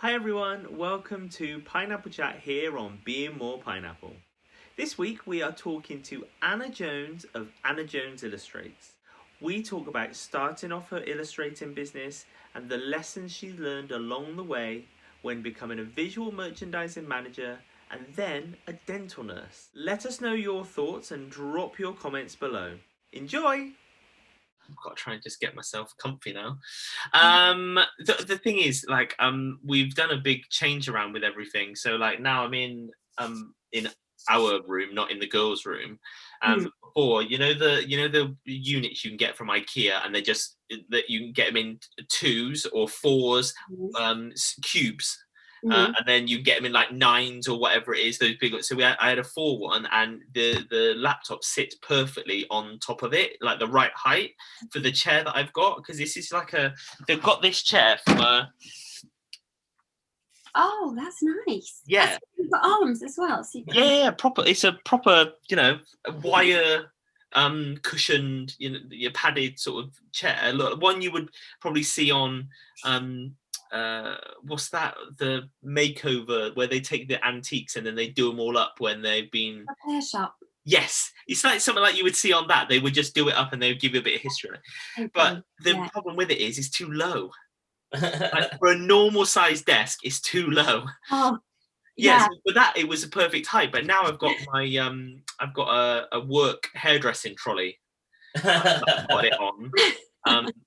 Hi everyone, welcome to Pineapple Chat here on Being More Pineapple. This week we are talking to Anna Jones of Anna Jones Illustrates. We talk about starting off her illustrating business and the lessons she learned along the way when becoming a visual merchandising manager and then a dental nurse. Let us know your thoughts and drop your comments below. Enjoy! I've got to try and just get myself comfy now. The thing is, we've done a big change around with everything. So now I'm in our room, not in the girls' room. Before, the units you can get from IKEA, and that you can get them in 2s or 4s, cubes. And then you get them in like 9s or whatever it is, those big ones. So I had a 4 one, and the laptop sits perfectly on top of it, like the right height for the chair that I've got, because this is they've got this chair from a... Oh, that's nice. Yeah. You've got arms as well. So proper. It's a proper, wire cushioned, your padded sort of chair. Look, one you would probably see on what's that, the makeover where they take the antiques and then they do them all up when they've been repair shop. Yes, it's like something like you would see on that. They would just do it up and they would give you a bit of history on it. Okay. But the problem with it is it's too low. Like, for a normal sized desk, it's too low. Oh, yes. For that, it was a perfect height. But now I've got my I've got a work hairdressing trolley. I've got it on.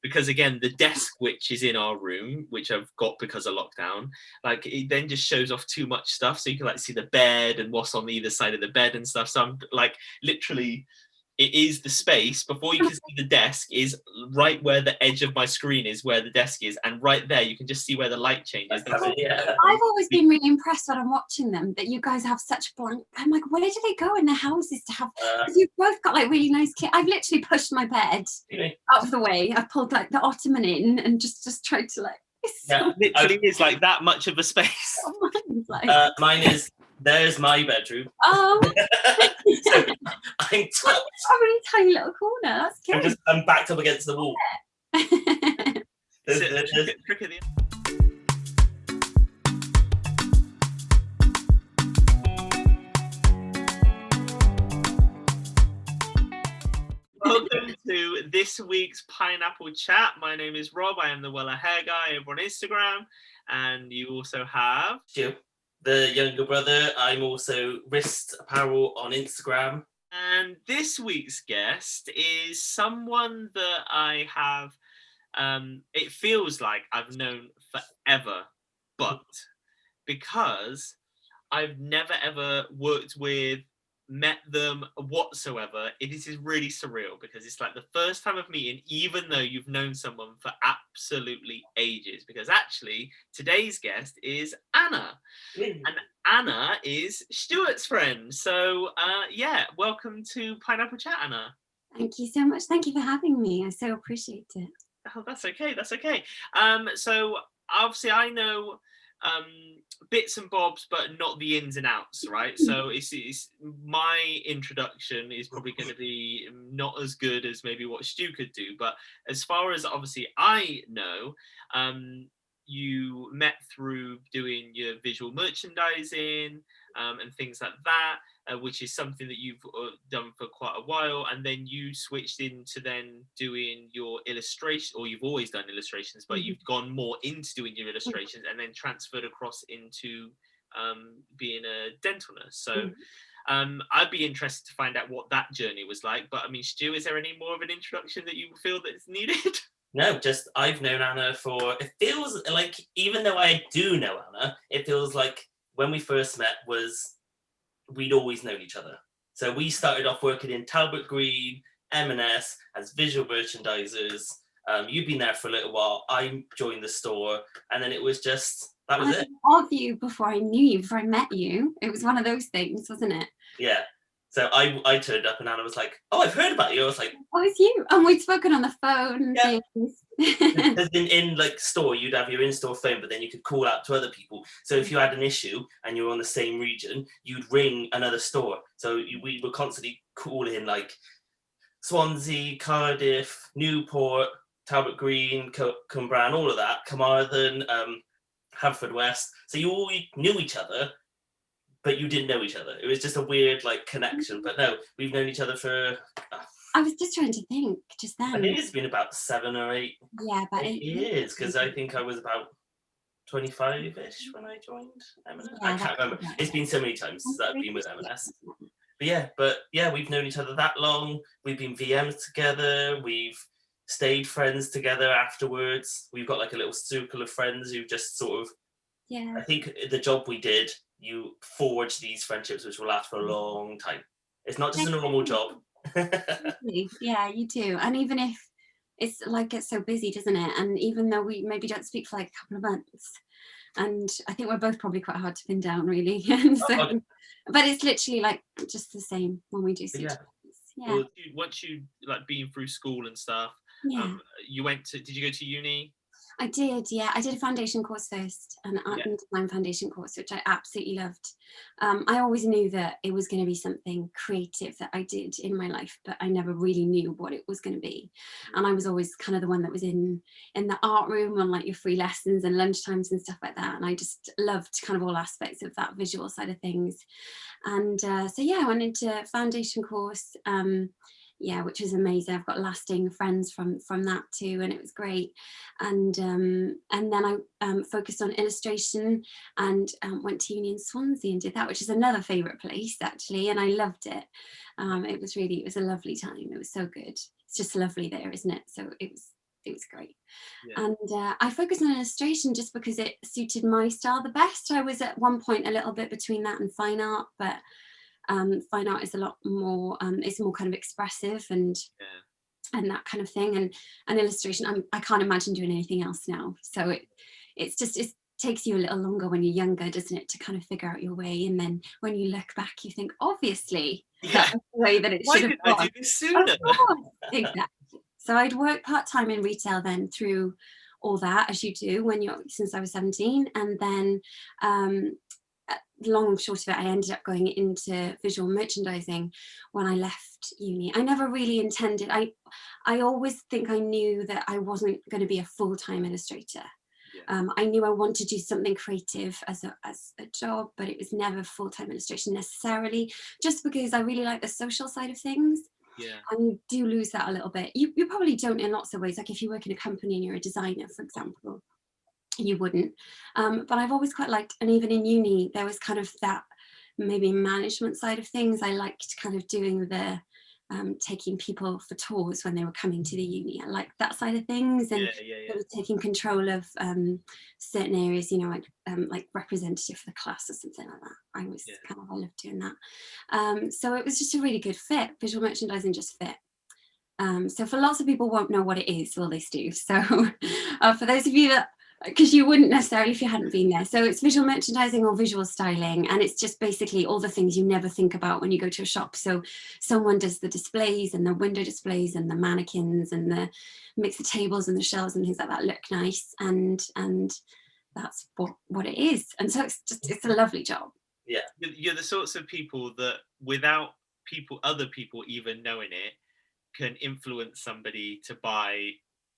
Because again, the desk which is in our room, which I've got because of lockdown, it then just shows off too much stuff. So you can see the bed and what's on either side of the bed and stuff. So I'm literally, it is the space before you can see the desk is right where the edge of my screen is, where the desk is, and right there you can just see where the light changes. I've always been really impressed when I'm watching them that you guys have such blank. I'm like, where do they go in their houses to have? Because you've both got really nice kit. I've literally pushed my bed out of the way. I've pulled the ottoman in and just tried to literally is that much of a space. Mine is. There's my bedroom. Oh, so I'm a really tiny little corner. That's cute. I'm backed up against the wall. Welcome to this week's Pineapple Chat. My name is Rob. I am the Weller Hair Guy over on Instagram, and you also have Stu, the younger brother. I'm also Wrist Apparel on Instagram. And this week's guest is someone that I have, it feels like I've known forever, but because I've never ever worked with, met them whatsoever, it is really surreal, because it's the first time of meeting, even though you've known someone for absolutely ages, because actually today's guest is Anna. And Anna is Stuart's friend. So welcome to Pineapple Chat, Anna. Thank you so much. Thank you for having me. I so appreciate it. Oh, that's okay. So obviously I know bits and bobs, but not the ins and outs, right? So it's my introduction is probably going to be not as good as maybe what Stu could do, but as far as obviously I know, you met through doing your visual merchandising and things like that, which is something that you've done for quite a while, and then you switched into then doing your illustration, or you've always done illustrations, but you've gone more into doing your illustrations and then transferred across into being a dental nurse. So I'd be interested to find out what that journey was like. But I mean, Stu, is there any more of an introduction that you feel that is needed? No, just I've known Anna for, it feels like, even though I do know Anna, it feels like when we first met we'd always known each other. So we started off working in Talbot Green, M&S as visual merchandisers. You've been there for a little while. I joined the store, and then it was just, that was it. Of you before I knew you, before I met you. It was one of those things, wasn't it? Yeah. So I turned up and Anna was like, oh, I've heard about you. I was like, oh, it's you. And we'd spoken on the phone. Yeah. Because in store, you'd have your in-store phone, but then you could call out to other people. So if you had an issue and you were on the same region, you'd ring another store. So we were constantly calling Swansea, Cardiff, Newport, Talbot Green, Cumbrian, all of that, Carmarthen, Haverfordwest. So you all knew each other, but you didn't know each other. It was just a weird like connection. But no, we've known each other for I was just trying to think just then. I think it's been about 7 or 8 Yeah, about 8 years, because I think I was about 25-ish when I joined M&S. I can't remember. It's been so many times that I've been with M&S. But yeah, we've known each other that long. We've been VMs together. We've stayed friends together afterwards. We've got like a little circle of friends who just sort of, I think the job we did, you forge these friendships which will last for a long time. It's not just a normal job. Yeah, you do. And even if it's like gets so busy, doesn't it? And even though we maybe don't speak for like a couple of months, and I think we're both probably quite hard to pin down, really. And so, but it's literally like just the same when we do see. Well, once you like being through school and stuff, you went to. Did you go to uni? I did, yeah. I did a foundation course first, an art and design foundation course, which I absolutely loved. I always knew that it was going to be something creative that I did in my life, but I never really knew what it was going to be. And I was always kind of the one that was in the art room on like your free lessons and lunchtimes and stuff like that. And I just loved kind of all aspects of that visual side of things. And so yeah, I went into foundation course. Which was amazing. I've got lasting friends from that too, and it was great. And then I focused on illustration and went to uni in Swansea and did that, which is another favourite place actually, and I loved it. It was a lovely time. It was so good. It's just lovely there, isn't it? So it was great. And I focused on illustration just because it suited my style the best. I was at one point a little bit between that and fine art, but fine art is a lot more it's more kind of expressive and that kind of thing, and illustration I can't imagine doing anything else now, so it takes you a little longer when you're younger, doesn't it, to kind of figure out your way, and then when you look back you think obviously that was the way that it should have gone. Why didn't I do this sooner? Exactly. So I'd worked part-time in retail then through all that, as you do since I was 17, and then long and short of it, I ended up going into visual merchandising when I left uni. I never really intended, I always think I knew that I wasn't going to be a full-time illustrator. I knew I wanted to do something creative as a job, but it was never full-time illustration necessarily, just because I really like the social side of things. And you do lose that a little bit. You probably don't in lots of ways, like if you work in a company and you're a designer, for example, you wouldn't, but I've always quite liked, and even in uni there was kind of that maybe management side of things. I liked kind of doing the taking people for tours when they were coming to the uni. I liked that side of things, and taking control of certain areas, like representative for the class or something like that. I loved doing that. So it was just a really good fit. Visual merchandising just fit. So for lots of people won't know what it is, well, this do. So for those of you that, because you wouldn't necessarily if you hadn't been there. So it's visual merchandising or visual styling, and it's just basically all the things you never think about when you go to a shop. So someone does the displays and the window displays and the mannequins and makes the tables and the shelves and things like that look nice, and that's what it is. And so it's a lovely job. Yeah, you're the sorts of people that without other people even knowing it, can influence somebody to buy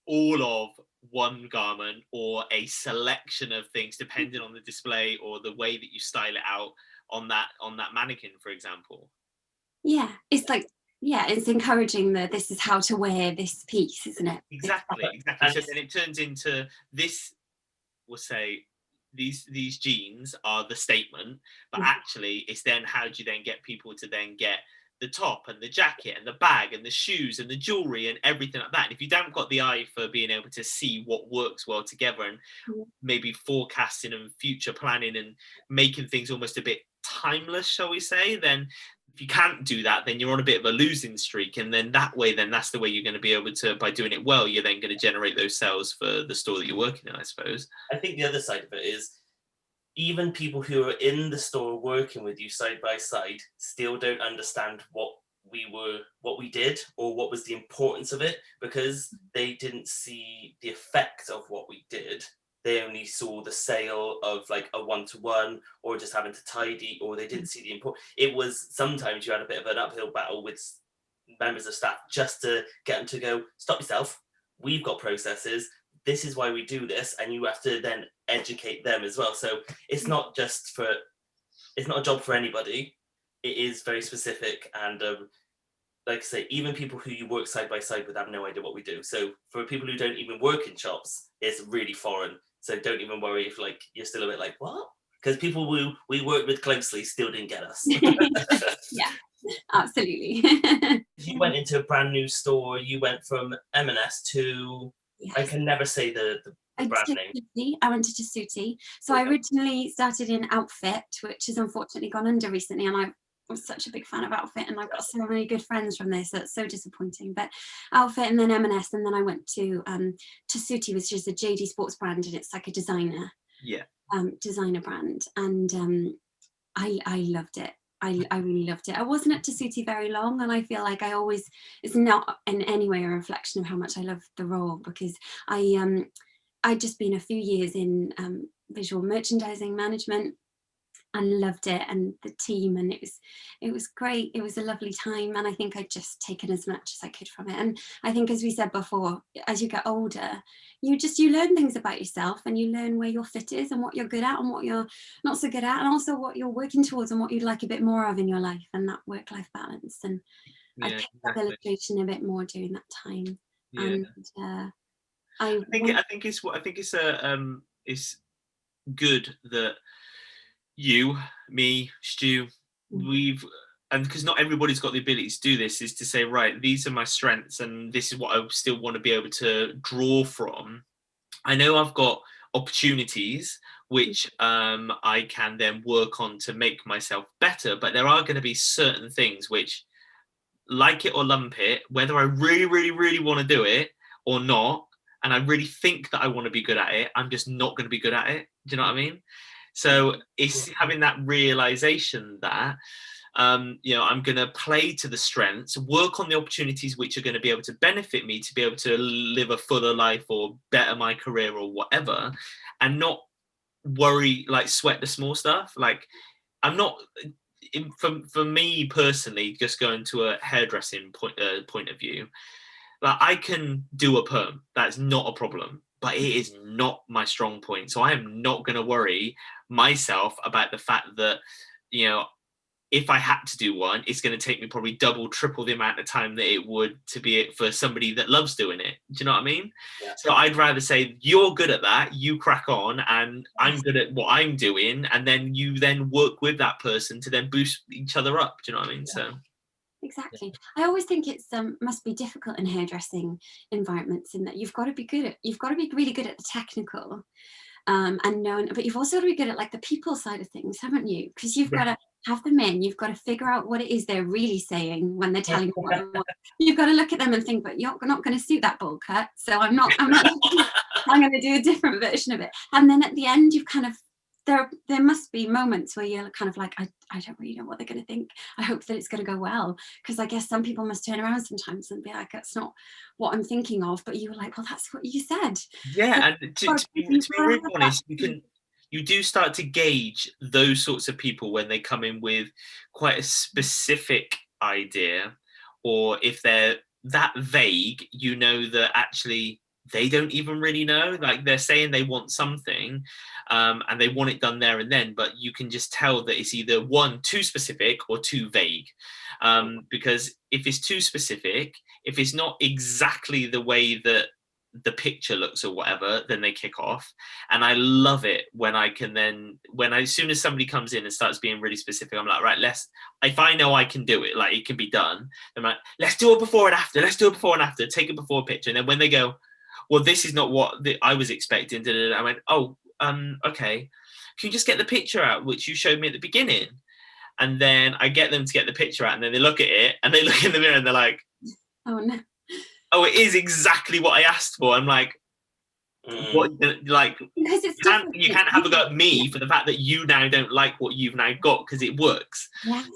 all of one garment or a selection of things depending on the display or the way that you style it out on that mannequin, for example. It's like it's encouraging that this is how to wear this piece, isn't it? Exactly. So then it turns into this, we'll say these jeans are the statement, but actually it's then how do you then get people to then get the top and the jacket and the bag and the shoes and the jewelry and everything like that. And if you don't got the eye for being able to see what works well together and maybe forecasting and future planning and making things almost a bit timeless, shall we say, then if you can't do that, then you're on a bit of a losing streak. And then that way, then that's the way you're going to be able to, by doing it well, you're then going to generate those sales for the store that you're working in, I suppose. I think the other side of it is, even people who are in the store working with you side by side still don't understand what we did or what was the importance of it, because they didn't see the effect of what we did. They only saw the sale of like a one-to-one or just having to tidy, or they didn't see the import. It was sometimes you had a bit of an uphill battle with members of staff just to get them to go, stop yourself. We've got processes. this is why we do this, and you have to then educate them as well. So it's not just it's not a job for anybody. It is very specific, and like I say, even people who you work side by side with have no idea what we do. So for people who don't even work in shops, it's really foreign. So don't even worry if like you're still a bit like, what? Because people who we worked with closely still didn't get us. Yeah, absolutely. You went into a brand new store. You went from M&S to, yes. I can never say the brand name. I went to Tessuti. So I originally started in Outfit, which has unfortunately gone under recently, and I was such a big fan of Outfit, and I've got so many good friends from there, so it's so disappointing. But Outfit, and then M&S, and then I went to Tessuti, which is a JD Sports brand, and it's like a designer, designer brand, and I loved it. I really loved it. I wasn't at Tessuti very long, and I feel like it's not in any way a reflection of how much I love the role, because I'd just been a few years in visual merchandising management and loved it, and the team, and it was great. It was a lovely time, and I think I'd just taken as much as I could from it. And I think, as we said before, as you get older, you learn things about yourself, and you learn where your fit is and what you're good at and what you're not so good at, and also what you're working towards and what you'd like a bit more of in your life, and that work-life balance. And I picked up illustration a bit more during that time. And I think it's good that you, me, Stu, and because not everybody's got the ability to do this, is to say, right, these are my strengths and this is what I still want to be able to draw from. I know I've got opportunities which I can then work on to make myself better, but there are going to be certain things which, like it or lump it, whether I really, really, really want to do it or not, and I really think that I want to be good at it, I'm just not going to be good at it. Do you know what I mean? So it's having that realization that, I'm going to play to the strengths, work on the opportunities which are going to be able to benefit me to be able to live a fuller life or better my career or whatever, and not worry, like sweat the small stuff. Like I'm not, for me personally, just going to a hairdressing point of view, like I can do a perm. That's not a problem. But it is not my strong point. So I am not going to worry myself about the fact that, if I had to do one, it's going to take me probably double, triple the amount of time that it would to be it for somebody that loves doing it. Do you know what I mean? Yeah. So I'd rather say, you're good at that, you crack on, and I'm good at what I'm doing. And then you then work with that person to then boost each other up. Do you know what I mean? Yeah. So. Exactly. I always think it's must be difficult in hairdressing environments, in that you've got to be really good at the technical, and knowing, but you've also got to be good at like the people side of things, haven't you? Because you've got to have them in, you've got to figure out what it is they're really saying when they're telling you what they want. You've got to look at them and think, but you're not going to suit that bowl cut, so I'm not I'm going to do a different version of it. And then at the end, you've kind of, there must be moments where you're kind of like, I don't really know what they're going to think. I hope that it's going to go well, because I guess some people must turn around sometimes and be like, that's not what I'm thinking of. But you were like, well, that's what you said. Yeah, and to be really honest, you do start to gauge those sorts of people when they come in with quite a specific idea, or if they're that vague, that actually they don't even really know. Like they're saying they want something, and they want it done there and then, but you can just tell that it's either one, too specific, or too vague. Because if it's too specific, if it's not exactly the way that the picture looks or whatever, then they kick off. And I love it when I can then, as soon as somebody comes in and starts being really specific, I'm like, right, if I know I can do it, like it can be done, I'm like, let's do it before and after, take a before picture. And then when they go, well, this is not what I was expecting, I went, oh, okay, can you just get the picture out which you showed me at the beginning? And then I get them to get the picture out, and then they look at it and they look in the mirror and they're like, oh no, oh, it is exactly what I asked for. I'm like, what? Like, you can't have a go at me for the fact that you now don't like what you've now got, because it works. Yes.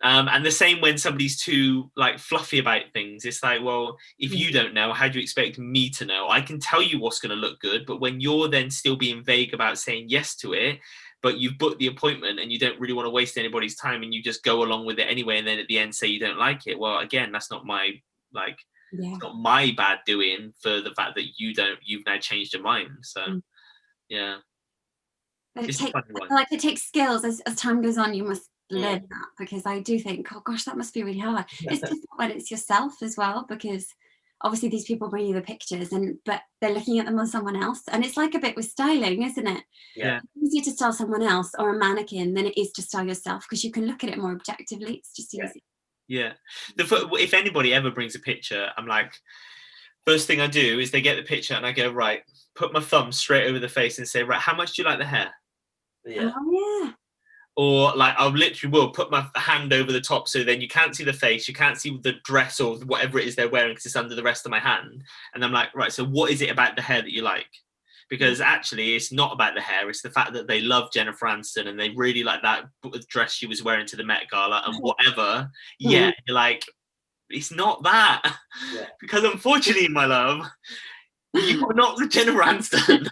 And the same when somebody's too like fluffy about things. It's like, well, if you don't know, how do you expect me to know? I can tell you what's going to look good, but when you're then still being vague about saying yes to it, but you've booked the appointment and you don't really want to waste anybody's time, and you just go along with it anyway, and then at the end say you don't like it, well, again, that's not my, like, Yeah. It's not my bad doing for the fact that you've now changed your mind. So yeah. But It's a funny one. I feel like it takes skills as time goes on. You must learn that, because I do think, oh gosh, that must be really hard. It's difficult when it's yourself as well, because obviously these people bring you the pictures, but they're looking at them on someone else, and it's like a bit with styling, isn't it? Yeah. It's easier to style someone else or a mannequin than it is to style yourself, because you can look at it more objectively. It's just easy. Yeah. If anybody ever brings a picture, I'm like, first thing I do is they get the picture and I go, right, put my thumb straight over the face and say, right, how much do you like the hair? Yeah. Oh yeah. Or like I literally will put my hand over the top, so then you can't see the face, you can't see the dress or whatever it is they're wearing because it's under the rest of my hand. And I'm like, right, so what is it about the hair that you like? Because actually it's not about the hair, it's the fact that they love Jennifer Aniston and they really like that dress she was wearing to the Met Gala and whatever. Yeah, you're like, it's not that. Yeah. Because unfortunately, my love, you are not the Jennifer Aniston.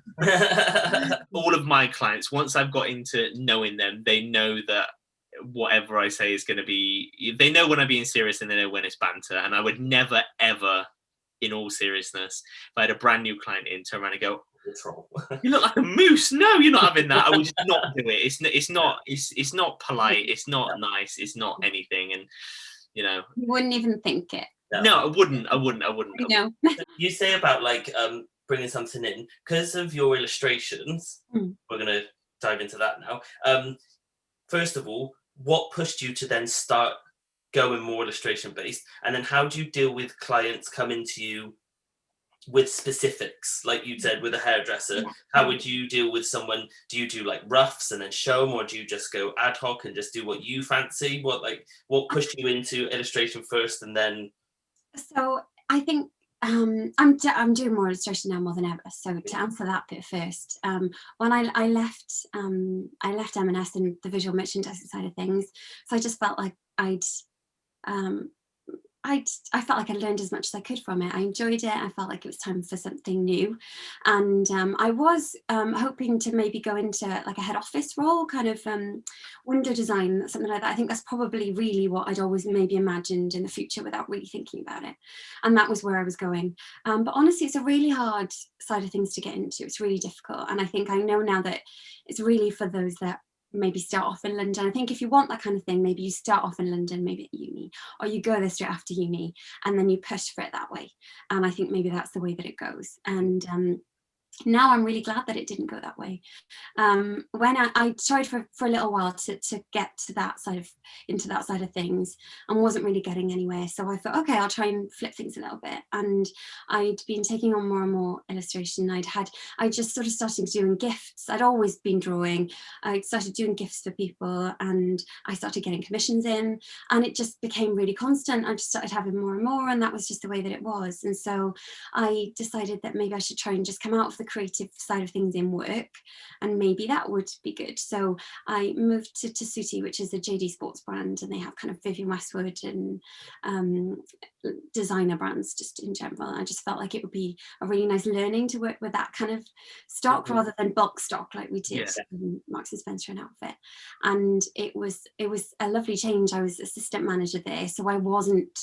All of my clients, once I've got into knowing them, they know that whatever I say is going to be, they know when I'm being serious and they know when it's banter. And I would never, ever, in all seriousness, if I had a brand new client in, turn around and go, you look like a moose. No, you're not having that. I would just not do it. It's not polite. It's not nice. It's not anything. And, you know. You wouldn't even think it. No, I wouldn't. You know. You say about like bringing something in because of your illustrations. We're gonna dive into that now. First of all, what pushed you to then start going more illustration based, and then how do you deal with clients coming to you with specifics, like you said with a hairdresser? How would you deal with someone? Do you do like roughs and then show them, or do you just go ad hoc and just do what you fancy? What pushed you into illustration first, and then? So I think I'm doing more illustration now more than ever. So to answer that bit first, when I left M&S and the visual merchandising side of things, so I just felt like I felt like I learned as much as I could from it. I enjoyed it. I felt like it was time for something new. And I was hoping to maybe go into like a head office role, kind of window design, something like that. I think that's probably really what I'd always maybe imagined in the future without really thinking about it. And that was where I was going. But honestly, it's a really hard side of things to get into. It's really difficult. And I think I know now that it's really for those that maybe start off in London. I think if you want that kind of thing, maybe you start off in London, maybe at uni, or you go there straight after uni and then you push for it that way. And I think maybe that's the way that it goes. And now I'm really glad that it didn't go that way. When I tried for a little while to get to that side of into that side of things and wasn't really getting anywhere. So I thought, okay, I'll try and flip things a little bit. And I'd been taking on more and more illustration. I just sort of started doing gifts. I'd always been drawing. I started doing gifts for people and I started getting commissions in, and it just became really constant. I just started having more and more, and that was just the way that it was. And so I decided that maybe I should try and just come out of the creative side of things in work, and maybe that would be good. So I moved to Tessuti, which is a JD Sports brand, and they have kind of Vivienne Westwood and designer brands just in general. I just felt like it would be a really nice learning to work with that kind of stock rather than bulk stock like we did in Marks and Spencer and Outfit. And it was a lovely change. I was assistant manager there, so I wasn't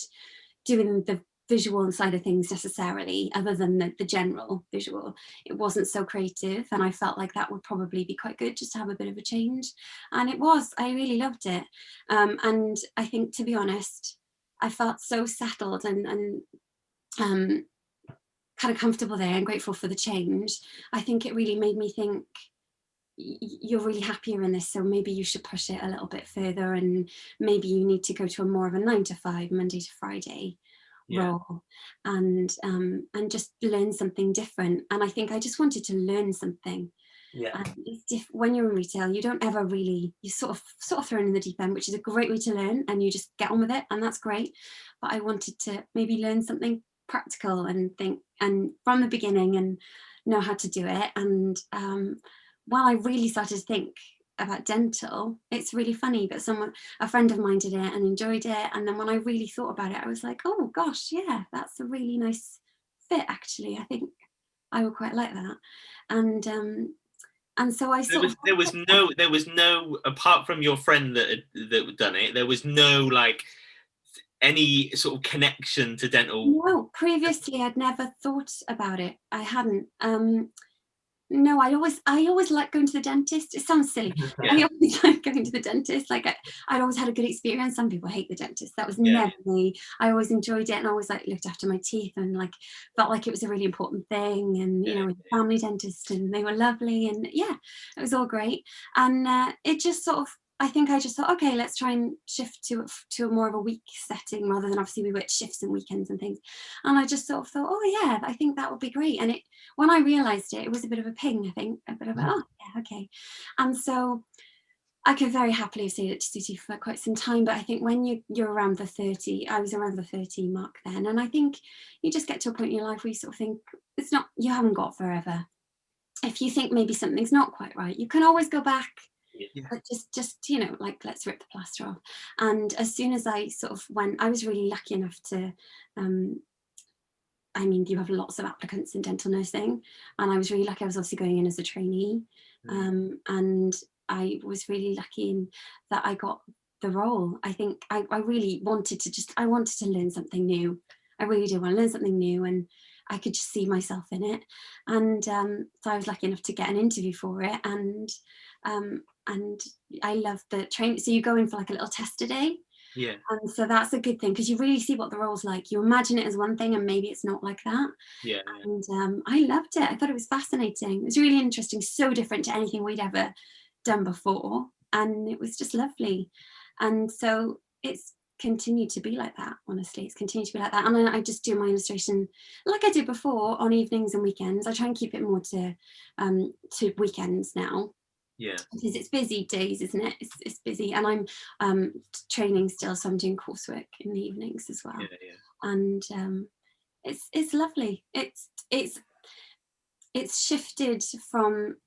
doing the visual side of things necessarily, other than the general visual. It wasn't so creative, and I felt like that would probably be quite good just to have a bit of a change. And it was. I really loved it. And I think, to be honest, I felt so settled and kind of comfortable there and grateful for the change. I think it really made me think, you're really happier in this, so maybe you should push it a little bit further, and maybe you need to go to a more of a 9 to 5 Monday to Friday role, and just learn something different. And I think I just wanted to learn something. When you're in retail, you don't ever really, you sort of thrown in the deep end, which is a great way to learn, and you just get on with it, and that's great. But I wanted to maybe learn something practical and think, and from the beginning, and know how to do it. And while I really started to think about dental, it's really funny, but a friend of mine did it and enjoyed it, and then when I really thought about it, I was like, oh gosh, yeah, that's a really nice fit, actually. I think I would quite like that. And so I there was no apart from your friend that had done it, there was no like any sort of connection to dental? No, previously I'd never thought about it. I hadn't. No, I always like going to the dentist. It sounds silly. I always like going to the dentist. Like I'd always had a good experience. Some people hate the dentist. That was never me. I always enjoyed it, and always like looked after my teeth, and like felt like it was a really important thing. And you know, a family dentist, and they were lovely, and yeah, it was all great. And it just sort of, I think I just thought, okay, let's try and shift to a more of a week setting, rather than obviously we work shifts and weekends and things. And I just sort of thought, oh yeah, I think that would be great. And when I realised it, it was a bit of a ping, I think, a bit of oh yeah, okay. And so I could very happily have stayed at City for quite some time, but I think when you're around the 30, I was around the 30 mark then, and I think you just get to a point in your life where you sort of think, it's not, you haven't got forever. If you think maybe something's not quite right, you can always go back. But just you know, like, let's rip the plaster off. And as soon as I sort of went, I was really lucky enough to I mean, you have lots of applicants in dental nursing, and I was really lucky. I was obviously going in as a trainee, and I was really lucky in that I got the role. I think I really wanted to learn something new. I really did want to learn something new, and I could just see myself in it. And so I was lucky enough to get an interview for it, and I love the training. So you go in for like a little test a day. Yeah. And so that's a good thing, because you really see what the role's like. You imagine it as one thing, and maybe it's not like that. Yeah. And I loved it. I thought it was fascinating. It was really interesting, so different to anything we'd ever done before. And it was just lovely. And so it's continued to be like that, honestly. It's continued to be like that. And then I just do my illustration like I did before, on evenings and weekends. I try and keep it more to weekends now. Yeah. Because it's busy days, isn't it? It's busy, and I'm training still, so I'm doing coursework in the evenings as well. Yeah. And it's lovely. It's shifted from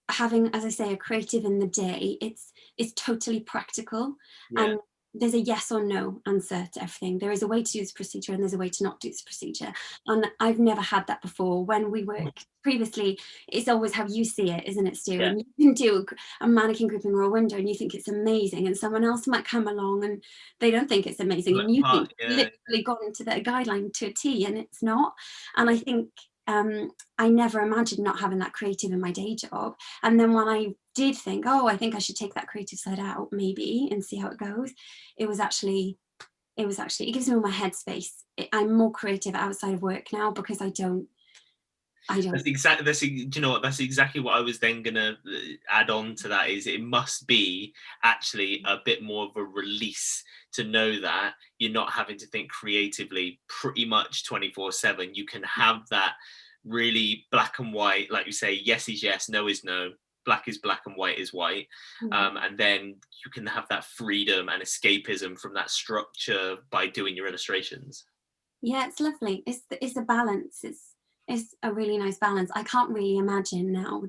having, as I say, a creative in the day. It's totally practical, and there's a yes or no answer to everything. There is a way to do this procedure, and there's a way to not do this procedure. And I've never had that before. When we worked previously, it's always how you see it, isn't it, Stu? And you can do a mannequin grouping or a window, and you think it's amazing, and someone else might come along and they don't think it's amazing, and you think literally gone to the guideline to a T, and it's not. And I think I never imagined not having that creative in my day job. And then when I did think, oh, I think I should take that creative side out maybe and see how it goes, it gives me all my headspace. I'm more creative outside of work now, because I don't. Do you know what? That's exactly what I was then gonna add on to that. Is it must be actually a bit more of a release to know that you're not having to think creatively pretty much 24/7. You can have that really black and white, like you say, yes is yes, no is no, black is black and white is white. And then you can have that freedom and escapism from that structure by doing your illustrations. Yeah, it's lovely. It's a balance. It's a really nice balance. I can't really imagine now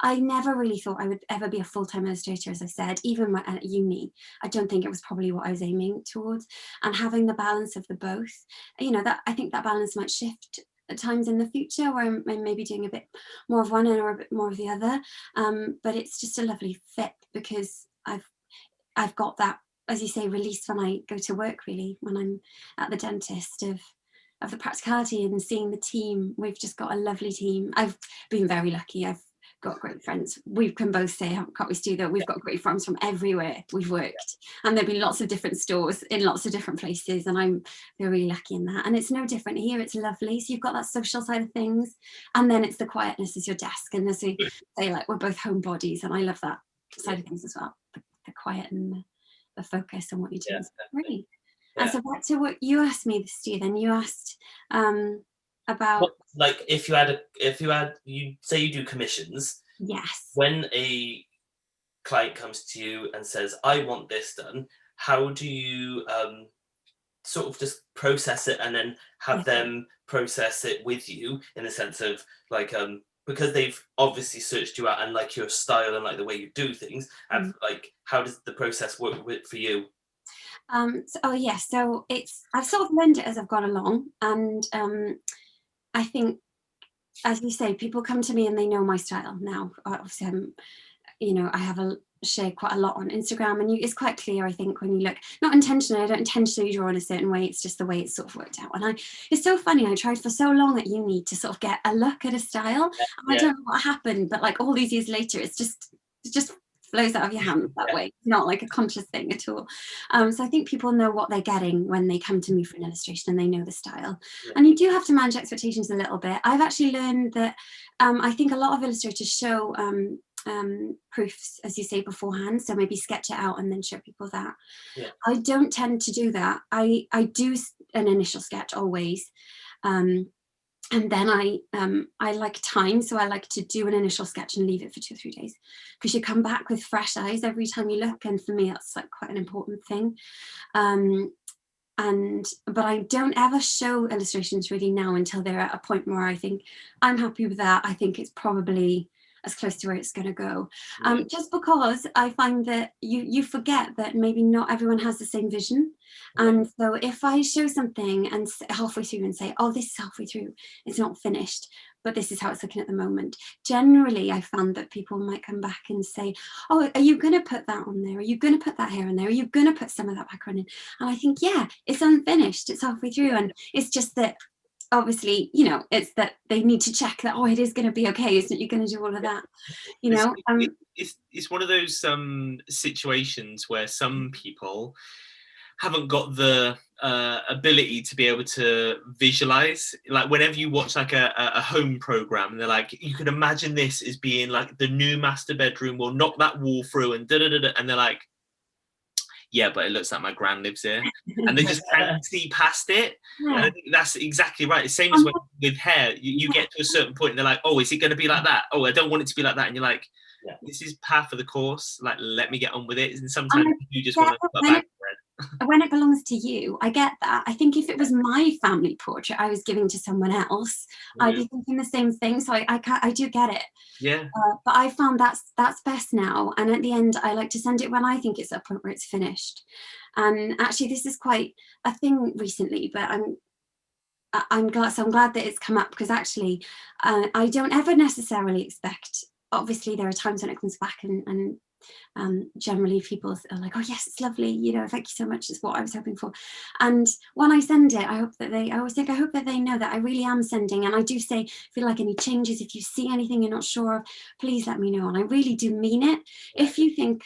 I never really thought I would ever be a full-time illustrator, as I said, even at uni. I don't think it was probably what I was aiming towards. And having the balance of the both, you know, that I think that balance might shift at times in the future, where I'm maybe doing a bit more of one or a bit more of the other. But it's just a lovely fit, because I've got that, as you say, release when I go to work, really, when I'm at the dentist, of the practicality and seeing the team. We've just got a lovely team. I've been very lucky. I've got great friends. We can both say, can't we, Stu, that we've got great friends from everywhere we've worked. And there've been lots of different stores in lots of different places, and I'm very lucky in that. And it's no different here. It's lovely. So you've got that social side of things, and then it's the quietness as your desk. And as we say, like, we're both homebodies, and I love that side of things as well. The quiet and the focus on what you're doing. Great. And so back to what you asked me, Stu, then you asked about, like, if you say you do commissions. Yes. When a client comes to you and says, I want this done, how do you sort of just process it, and then have them process it with you, in the sense of, like, because they've obviously searched you out and like your style and like the way you do things, and like, how does the process work for you? So I've sort of learned it as I've gone along, and I think, as you say, people come to me and they know my style now. Obviously, I have share quite a lot on Instagram, and it's quite clear, I think, when you look, not intentionally, I don't intentionally draw in a certain way, it's just the way it's sort of worked out. And it's so funny, I tried for so long at uni to sort of get a look at a style, and I don't know what happened, but like all these years later, it just flows out of your hands that way. It's not like a conscious thing at all. So I think people know what they're getting when they come to me for an illustration, and they know the style. And you do have to manage expectations a little bit. I've actually learned that I think a lot of illustrators show proofs, as you say, beforehand, so maybe sketch it out and then show people that. I don't tend to do that. I do an initial sketch always, and then I like time, so I like to do an initial sketch and leave it for 2 or 3 days, because you come back with fresh eyes every time you look, and for me that's like quite an important thing. But I don't ever show illustrations really now until they're at a point where I think I'm happy with that. I think it's probably as close to where it's going to go. Just because I find that you forget that maybe not everyone has the same vision. And so if I show something and halfway through and say, oh, this is halfway through, it's not finished, but this is how it's looking at the moment. Generally, I found that people might come back and say, oh, are you going to put that on there? Are you going to put that hair in there? Are you going to put some of that background in? And I think, yeah, it's unfinished. It's halfway through. And it's just that, obviously, you know, it's that they need to check that, oh, it is going to be okay. Isn't you going to do all of that? You know, it's one of those situations where some people haven't got the ability to be able to visualize. Like whenever you watch like a home program, and they're like, you can imagine this as being like the new master bedroom, we'll knock that wall through and and they're like, yeah, but it looks like my gran lives here, and they just can't see past it. And I think that's exactly right. The same as when with hair, you get to a certain point and they're like, oh, is it going to be like that? Oh, I don't want it to be like that. And you're like, this is par for the course. Like, let me get on with it. And sometimes you just want to put back bread. When it belongs to you, I get that. I think if it was my family portrait I was giving to someone else, I'd be thinking the same thing. So I do get it. Yeah. But I found that's best now. And at the end, I like to send it when I think it's at a point where it's finished. And actually, this is quite a thing recently, but I'm glad that it's come up, because actually, I don't ever necessarily expect. Obviously, there are times when it comes back and generally people are like, oh yes, it's lovely, you know, thank you so much, it's what I was hoping for. And when I send it, I hope that they know that I really am sending. And I do say, feel like any changes, if you see anything you're not sure of, please let me know. And I really do mean it. If you think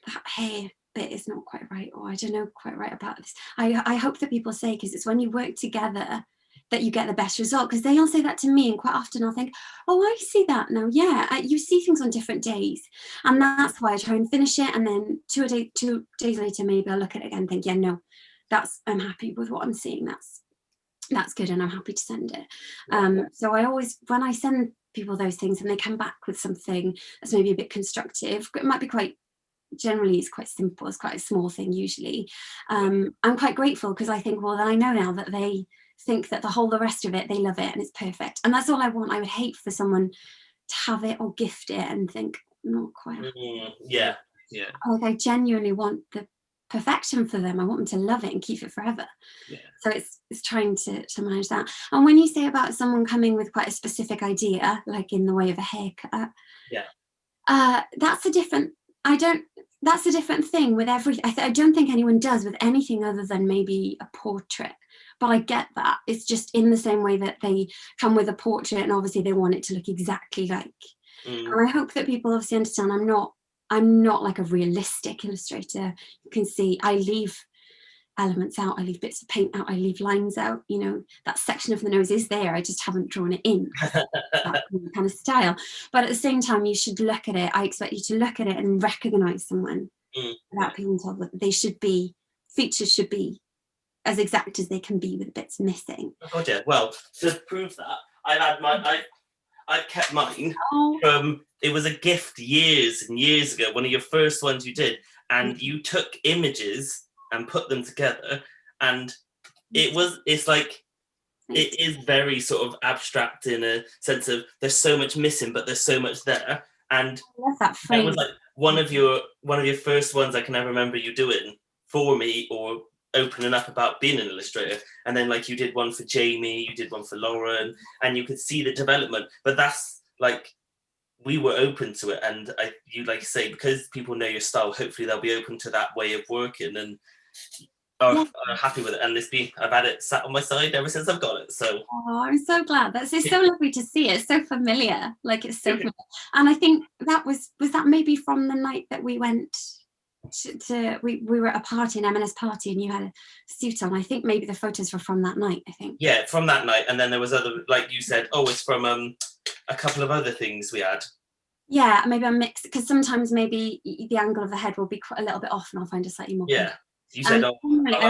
that hair bit is not quite right, or I don't know quite right about this, I hope that people say, because it's when you work together that you get the best result. Because they'll say that to me, and quite often I'll think, oh, I see that now. Yeah, you see things on different days, and that's why I try and finish it, and then 2 days later maybe I'll look at it again and think, yeah, no, I'm happy with what I'm seeing, that's good, and I'm happy to send it. So I always, when I send people those things and they come back with something that's maybe a bit constructive, it might be generally it's quite simple, it's quite a small thing usually, I'm quite grateful, because I think, well, then I know now that they think that the rest of it, they love it and it's perfect, and that's all I want. I would hate for someone to have it or gift it and think, not quite. Yeah. Like, I genuinely want the perfection for them. I want them to love it and keep it forever. So it's trying to manage that. And when you say about someone coming with quite a specific idea, like in the way of a haircut, that's a different thing with every. I don't think anyone does with anything other than maybe a portrait. But I get that. It's just in the same way that they come with a portrait, and obviously they want it to look exactly like. And I hope that people obviously understand I'm not like a realistic illustrator. You can see I leave elements out, I leave bits of paint out, I leave lines out. You know, that section of the nose is there, I just haven't drawn it in. That kind of style. But at the same time, you should look at it. I expect you to look at it and recognize someone without being told that features should be as exact as they can be with bits missing. Oh yeah. Well, to prove that, I've kept mine from, it was a gift years and years ago, one of your first ones you did, and you took images and put them together, and it's like, it is very sort of abstract in a sense of there's so much missing, but there's so much there. And that was like one of your first ones I can ever remember you doing for me, or opening up about being an illustrator. And then like you did one for Jamie, you did one for Lauren, and you could see the development. But that's like, we were open to it, and you like say, because people know your style, hopefully they'll be open to that way of working and are happy with it. And I've had it sat on my side ever since I've got it. So I'm so glad. It's so lovely to see. It's so familiar. Like, it's so familiar. And I think that was that maybe from the night that we went we were at a party, an M&S party, and you had a suit on. I think maybe the photos were from that night, I think. Yeah, from that night. And then there was other, like you said, it's from a couple of other things we had. Yeah, maybe I mix, because sometimes maybe the angle of the head will be a little bit off and I'll find a slightly more. Yeah. You said, I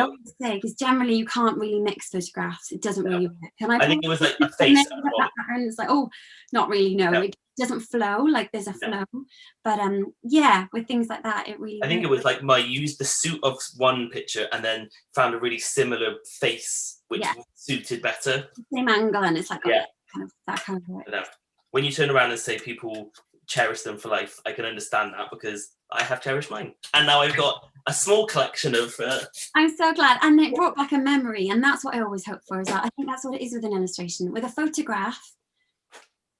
always say, because generally you can't really mix photographs. It doesn't really work. And I think it was like a face. And it's like, not really, no. It doesn't flow, like there's a flow. But yeah, with things like that, it really. I think it was like I used the suit of one picture and then found a really similar face, which suited better. Same angle, and it's like kind of that kind of work. When you turn around and say people cherish them for life, I can understand that, because I have cherished mine, and now I've got a small collection of. I'm so glad, and it brought back a memory, and that's what I always hope for. Is that I think that's what it is with an illustration. With a photograph,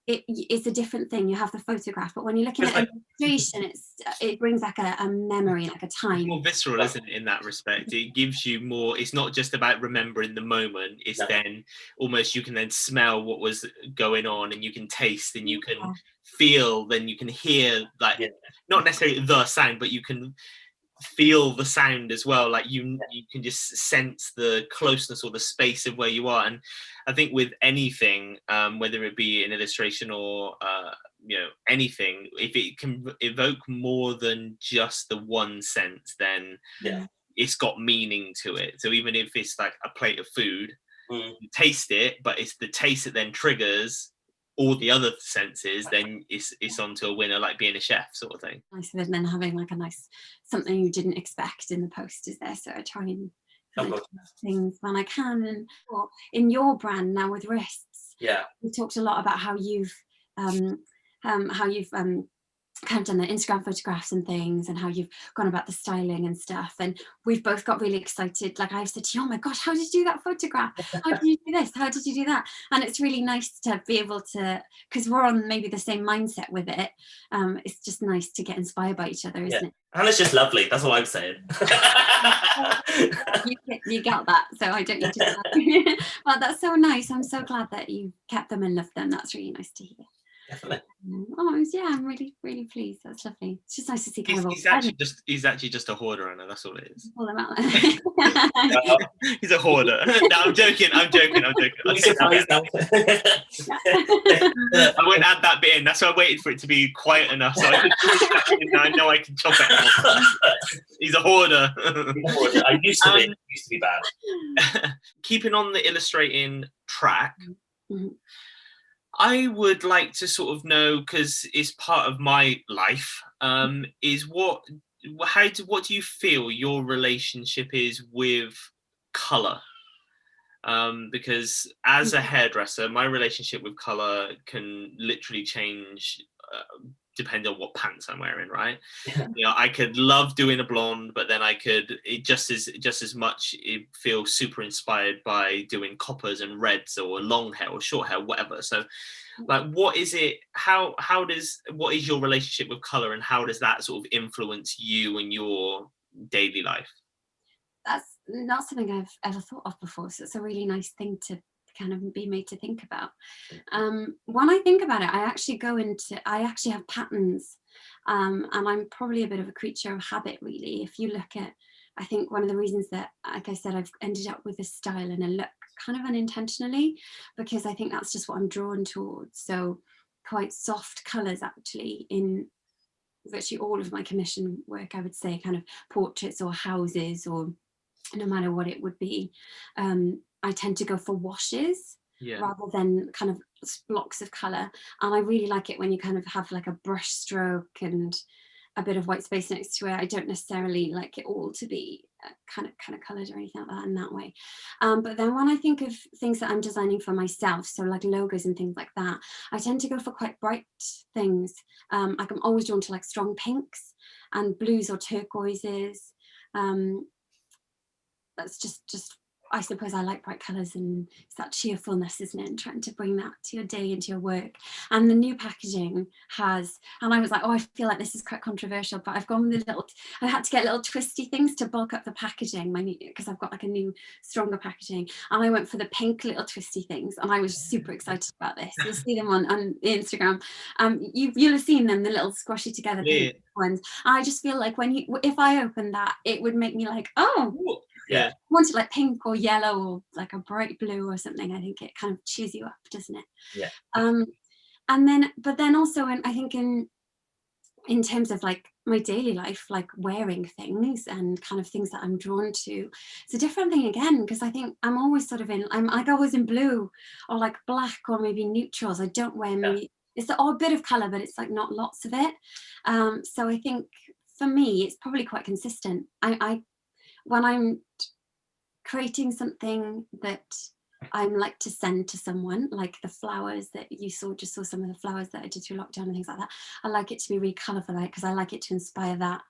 it's a different thing. You have the photograph, but when you're looking at an illustration, it brings back a memory, like a time. It's more visceral, isn't it, in that respect? It gives you more. It's not just about remembering the moment. It's then almost you can then smell what was going on, and you can taste, and you can feel, then you can hear, like not necessarily the sound, but you can feel the sound as well. Like you can just sense the closeness or the space of where you are. And I think with anything, whether it be an illustration or anything, if it can evoke more than just the one sense, then it's got meaning to it. So even if it's like a plate of food, you taste it, but it's the taste that then triggers all the other senses, then it's onto a winner, like being a chef sort of thing. Nice, and then having like a nice something you didn't expect in the post is there. So I try and things when I can. And in your brand now with wrists, we talked a lot about how you've kind of done the Instagram photographs and things, and how you've gone about the styling and stuff. And we've both got really excited. Like I've said to you, oh my gosh, how did you do that photograph? How did you do this? How did you do that? And it's really nice to be able to, because we're on maybe the same mindset with it. It's just nice to get inspired by each other, isn't it? And it's just lovely. That's all I'm saying. you got that, so I don't need to. Well, that's so nice. I'm so glad that you kept them and loved them. That's really nice to hear. Definitely. I'm really, really pleased. That's lovely. It's just nice to see. He's actually just a hoarder, Anna. That's all it is. Pull them out. He's a hoarder. No, I'm joking. I won't add that bit in. That's why I waited for it to be quiet enough so I could. I know I can chop it out. He's a hoarder. I used to be bad. Keeping on the illustrating track. I would like to sort of know, because it's part of my life, is what do you feel your relationship is with colour? Because as a hairdresser, my relationship with colour can literally change depending on what pants I'm wearing, right? I could love doing a blonde, but then I could just as much feel super inspired by doing coppers and reds, or long hair or short hair, whatever. So like, what is it, what is your relationship with color, and how does that sort of influence you in your daily life? That's not something I've ever thought of before, so it's a really nice thing to kind of be made to think about. When I think about it, I actually have patterns, and I'm probably a bit of a creature of habit, really. If you look at, I think one of the reasons that, like I said, I've ended up with a style and a look kind of unintentionally, because I think that's just what I'm drawn towards. So quite soft colours, actually, in virtually all of my commission work, I would say, kind of portraits or houses, or no matter what it would be. I tend to go for washes rather than kind of blocks of colour. And I really like it when you kind of have like a brush stroke and a bit of white space next to it. I don't necessarily like it all to be kind of coloured or anything like that in that way. But then when I think of things that I'm designing for myself, so like logos and things like that, I tend to go for quite bright things. Like I'm always drawn to like strong pinks and blues or turquoises. That's just I suppose I like bright colours, and it's that cheerfulness, isn't it? And trying to bring that to your day, into your work. And the new packaging has, and I was like, oh, I feel like this is quite controversial, but I've gone with I had to get little twisty things to bulk up the packaging, because I've got like a new, stronger packaging. And I went for the pink little twisty things, and I was super excited about this. You'll see them on Instagram. You'll have seen them, the little squashy together pink ones. I just feel like if I opened that, it would make me like, oh, yeah, I want it like pink or yellow or like a bright blue or something. I think it kind of cheers you up, doesn't it? Yeah. And then, but then also, I think in terms of like my daily life, like wearing things and kind of things that I'm drawn to, it's a different thing again, because I think I'm always sort of I'm like always in blue or like black or maybe neutrals. I don't wear maybe, it's the odd bit of color, but it's like not lots of it. So I think for me, it's probably quite consistent. When I'm creating something that I'm like to send to someone, like the flowers that you just saw some of the flowers that I did through lockdown and things like that. I like it to be really colourful, because I like it to inspire that.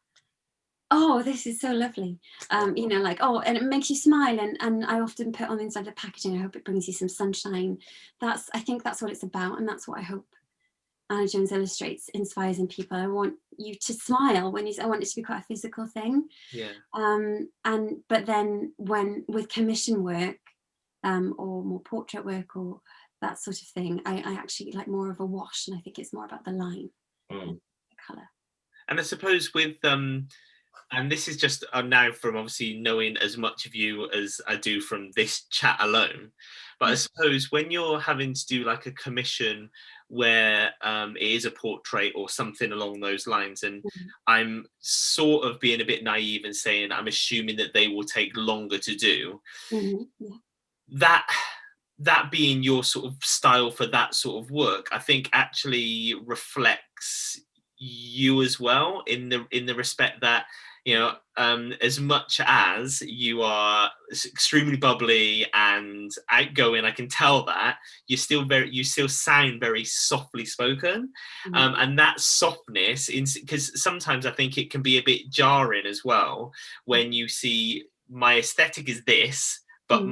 Oh, this is so lovely. Like, oh, and it makes you smile. And I often put on the inside of the packaging, I hope it brings you some sunshine. I think that's what it's about, and that's what I hope Anna Jones Illustrates inspires in people. I want you to smile I want it to be quite a physical thing. Yeah. But then with commission work, or more portrait work or that sort of thing, I actually like more of a wash, and I think it's more about the line and the colour. And I suppose with and this is just now from obviously knowing as much of you as I do from this chat alone, but I suppose when you're having to do like a commission where it is a portrait or something along those lines, and I'm sort of being a bit naive and saying I'm assuming that they will take longer to do, that being your sort of style for that sort of work, I think actually reflects you as well, in the respect that, as much as you are extremely bubbly and outgoing, I can tell that you still sound very softly spoken. And that softness, because sometimes I think it can be a bit jarring as well when you see my aesthetic is this, but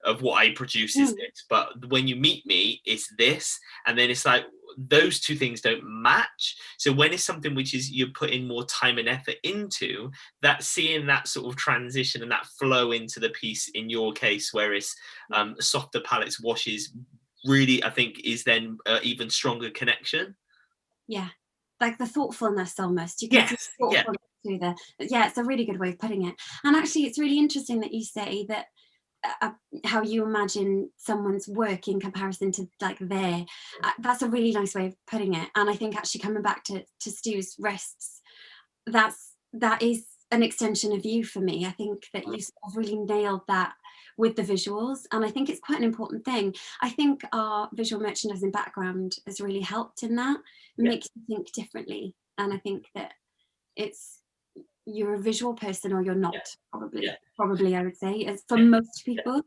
of what I produce is this, but when you meet me, it's this, and then it's like those two things don't match. So when it's something which is you're putting more time and effort into, that seeing that sort of transition and that flow into the piece, in your case, where it's softer palettes, washes, really, I think is then even stronger connection. Yeah, like the thoughtfulness almost. You can see thoughtfulness through it's a really good way of putting it. And actually, it's really interesting that you say that. How you imagine someone's work in comparison to like that's a really nice way of putting it. And I think actually coming back to Stu's wrists, that is an extension of you for me. I think that you sort of really nailed that with the visuals, and I think it's quite an important thing. I think our visual merchandising background has really helped in that. It makes you think differently, and I think that you're a visual person or you're not, probably I would say, as for most people.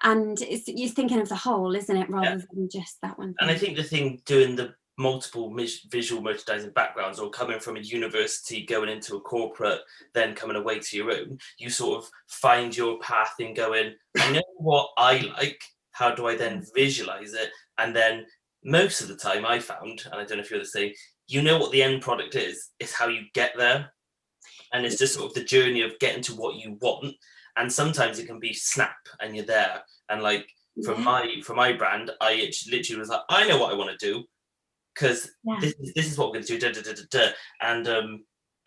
And you're thinking of the whole, isn't it, rather than just that one thing. And I think the thing doing the multiple visual merchandising backgrounds, or coming from a university, going into a corporate, then coming away to your own, you sort of find your path in going, I know what I like, how do I then visualize it? And then most of the time I found, and I don't know if you're the same, you know what the end product is, it's how you get there. And it's just sort of the journey of getting to what you want. And sometimes it can be snap and you're there. And like for my brand, I literally was like, I know what I want to do, because this is what we're going to do. And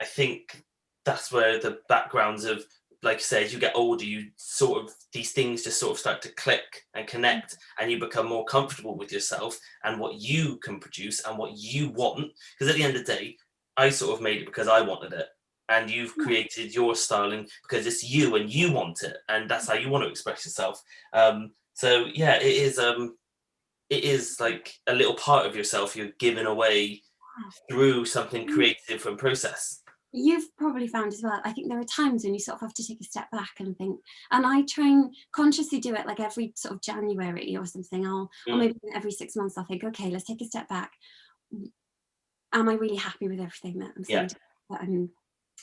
I think that's where the backgrounds of, like you say, as you get older, you sort of, these things just sort of start to click and connect, and you become more comfortable with yourself and what you can produce and what you want. Because at the end of the day, I sort of made it because I wanted it. And you've created your styling because it's you and you want it, and that's how you want to express yourself. So yeah, it is like a little part of yourself you're giving away through something creative and process. You've probably found as well, I think there are times when you sort of have to take a step back and think, and I try and consciously do it like every sort of January or something, or maybe every 6 months I'll think, okay, let's take a step back. Am I really happy with everything that I'm saying?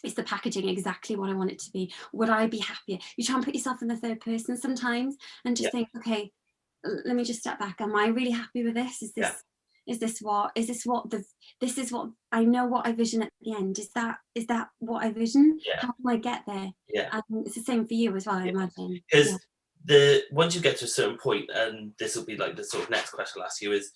is the packaging exactly what I want it to be? Would I be happier? You try and put yourself in the third person sometimes and just think, okay, let me just step back. Am I really happy with this? Is this what I know what I vision at the end? Is that what I vision? How can I get there? And it's the same for you as well, I imagine. Because once you get to a certain point, and this will be like the sort of next question I'll ask you is,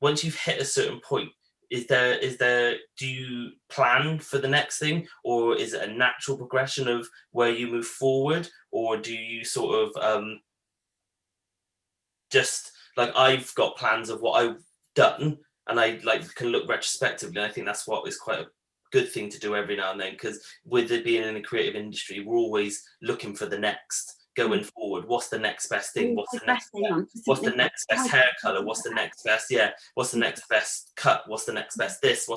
once you've hit a certain point, is there do you plan for the next thing, or is it a natural progression of where you move forward, or do you sort of just like, I've got plans of what I've done, and I like can look retrospectively, and I think that's what is quite a good thing to do every now and then, because with it being in a creative industry, we're always looking for the next going forward. What's the next best thing? What's the next best hair color? What's the next best what's the next best cut? What's the next best this?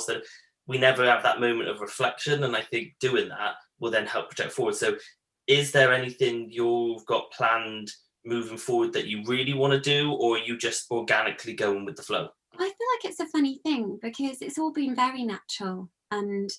We never have that moment of reflection, and I think doing that will then help project forward. So is there anything you've got planned moving forward that you really want to do, or are you just organically going with the flow? I feel like it's a funny thing because it's all been very natural and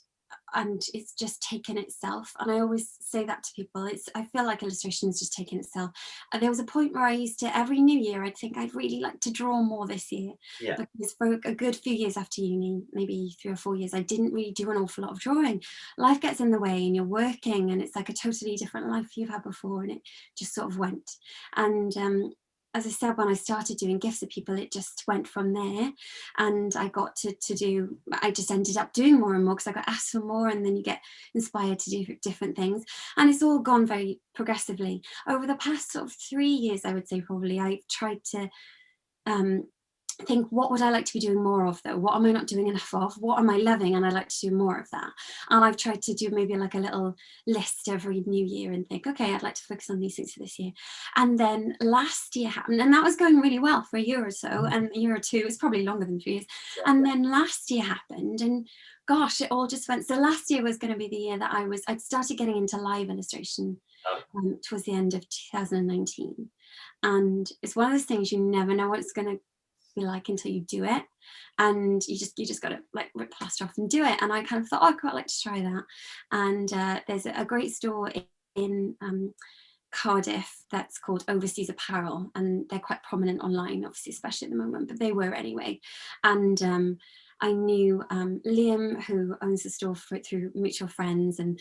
it's just taken itself. And I always say that to people. I feel like illustration has just taken itself. There was a point where I used to, every new year, I'd think I'd really like to draw more this year. Because for a good few years after uni, maybe 3 or 4 years, I didn't really do an awful lot of drawing. Life gets in the way and you're working, and it's like a totally different life you've had before, and it just sort of went. And as I said, when I started doing gifts for people, it just went from there. And I got I just ended up doing more and more because I got asked for more, and then you get inspired to do different things. And it's all gone very progressively. Over the past sort of 3 years, I would say probably, I've tried to think, what would I like to be doing more of though? What am I not doing enough of? What am I loving? And I'd like to do more of that. And I've tried to do maybe like a little list every new year and think, okay, I'd like to focus on these things for this year. And then last year happened, and that was going really well for a year or so, and a year or two, it's probably longer than 3 years. And then last year happened, and gosh, it all just went. So last year was going to be the year that I'd started getting into live illustration towards the end of 2019. And it's one of those things, you never know what it's going to be like until you do it, and you just got to like rip plaster off and do it. And I kind of thought, oh, I'd quite like to try that. And there's a great store in Cardiff that's called Overseas Apparel, and they're quite prominent online, obviously, especially at the moment, but they were anyway. And I knew Liam, who owns the store through mutual friends, and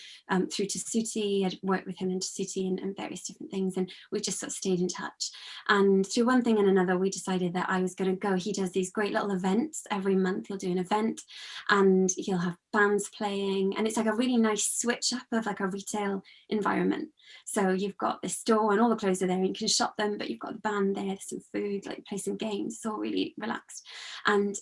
through Tessuti. I'd worked with him in Tessuti and various different things, and we just sort of stayed in touch. And through one thing and another, we decided that I was going to go. He does these great little events every month. He'll do an event, and he'll have bands playing, and it's like a really nice switch up of like a retail environment. So you've got this store and all the clothes are there and you can shop them, but you've got the band there, some food, like play some games. It's all really relaxed. And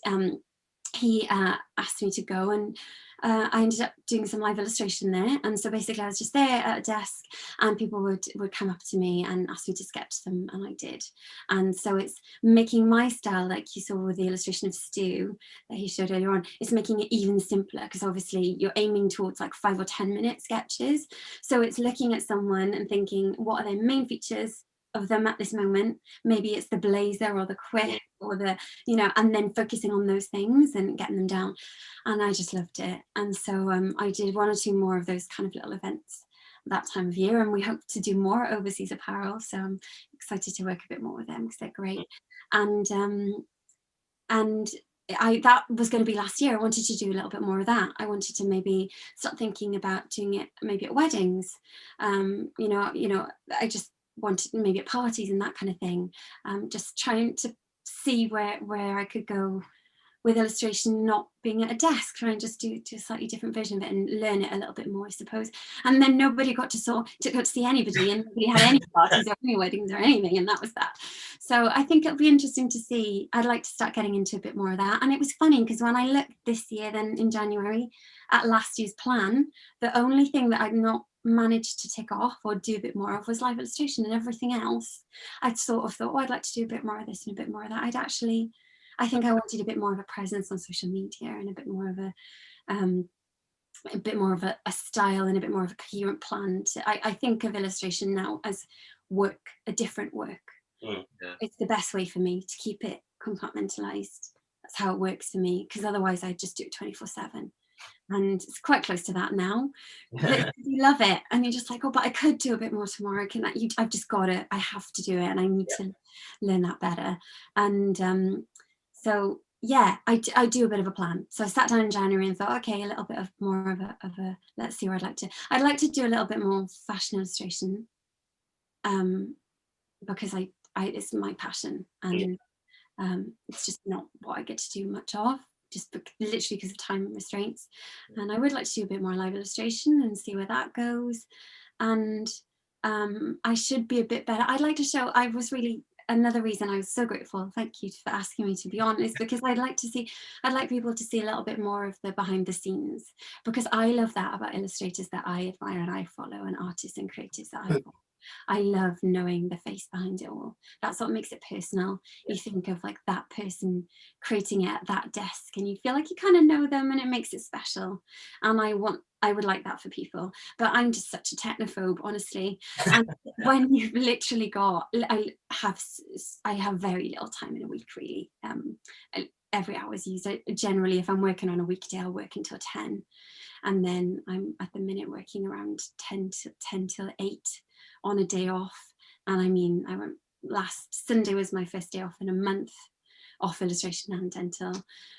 he asked me to go, and I ended up doing some live illustration there. And so basically I was just there at a desk, and people would come up to me and ask me to sketch them, and I did. And so it's making my style, like you saw with the illustration of Stu that he showed earlier on, it's making it even simpler, because obviously you're aiming towards like 5 or 10 minute sketches. So it's looking at someone and thinking, what are their main features of them at this moment? Maybe it's the blazer or the quip or the, and then focusing on those things and getting them down. And I just loved it. And so I did 1 or 2 more of those kind of little events that time of year, and we hope to do more at Overseas Apparel. So I'm excited to work a bit more with them because they're great. And that was going to be last year. I wanted to do a little bit more of that. I wanted to maybe start thinking about doing it maybe at weddings. I just wanted maybe at parties and that kind of thing. Just trying to see where I could go with illustration, not being at a desk, trying just do a slightly different version of it and learn it a little bit more, I suppose. And then nobody got to go to see anybody, and nobody had any parties or any weddings or anything, and that was that. So I think it'll be interesting to see. I'd like to start getting into a bit more of that. And it was funny because when I looked this year, then in January, at last year's plan, the only thing that I'd not managed to tick off or do a bit more of was live illustration, and everything else I'd sort of thought, oh, I'd like to do a bit more of this and a bit more of that. I think I wanted a bit more of a presence on social media, and a bit more of a style, and a bit more of a coherent plan. I think of illustration now as work, a different work. It's the best way for me to keep it compartmentalized. That's how it works for me, because otherwise I just do it 24/7. and it's quite close to that now. But you love it, and you're just like, oh, but I could do a bit more tomorrow. I've just got it. I have to do it, and I need to learn that better. And so yeah, I do a bit of a plan. So I sat down in January and thought, okay, a little bit of more of a let's see where I'd like to do a little bit more fashion illustration, because I it's my passion, and it's just not what I get to do much of, just literally because of time restraints. And I would like to do a bit more live illustration and see where that goes. And I should be a bit better. I'd like to show, I was really, another reason I was so grateful, thank you for asking me to be on, is because I'd like people to see a little bit more of the behind the scenes, because I love that about illustrators that I admire and I follow, and artists and creatives that I follow. I love knowing the face behind it all. That's what makes it personal. You think of like that person creating it at that desk, and you feel like you kind of know them, and it makes it special. And I would like that for people, but I'm just such a technophobe, honestly. And when you've literally got, I have very little time in a week, really. Every hour is used. Generally, if I'm working on a weekday, I'll work until 10, and then I'm at the minute working around 10 till 8 on a day off. And I mean, I went, last Sunday was my first day off in a month, off illustration and dental,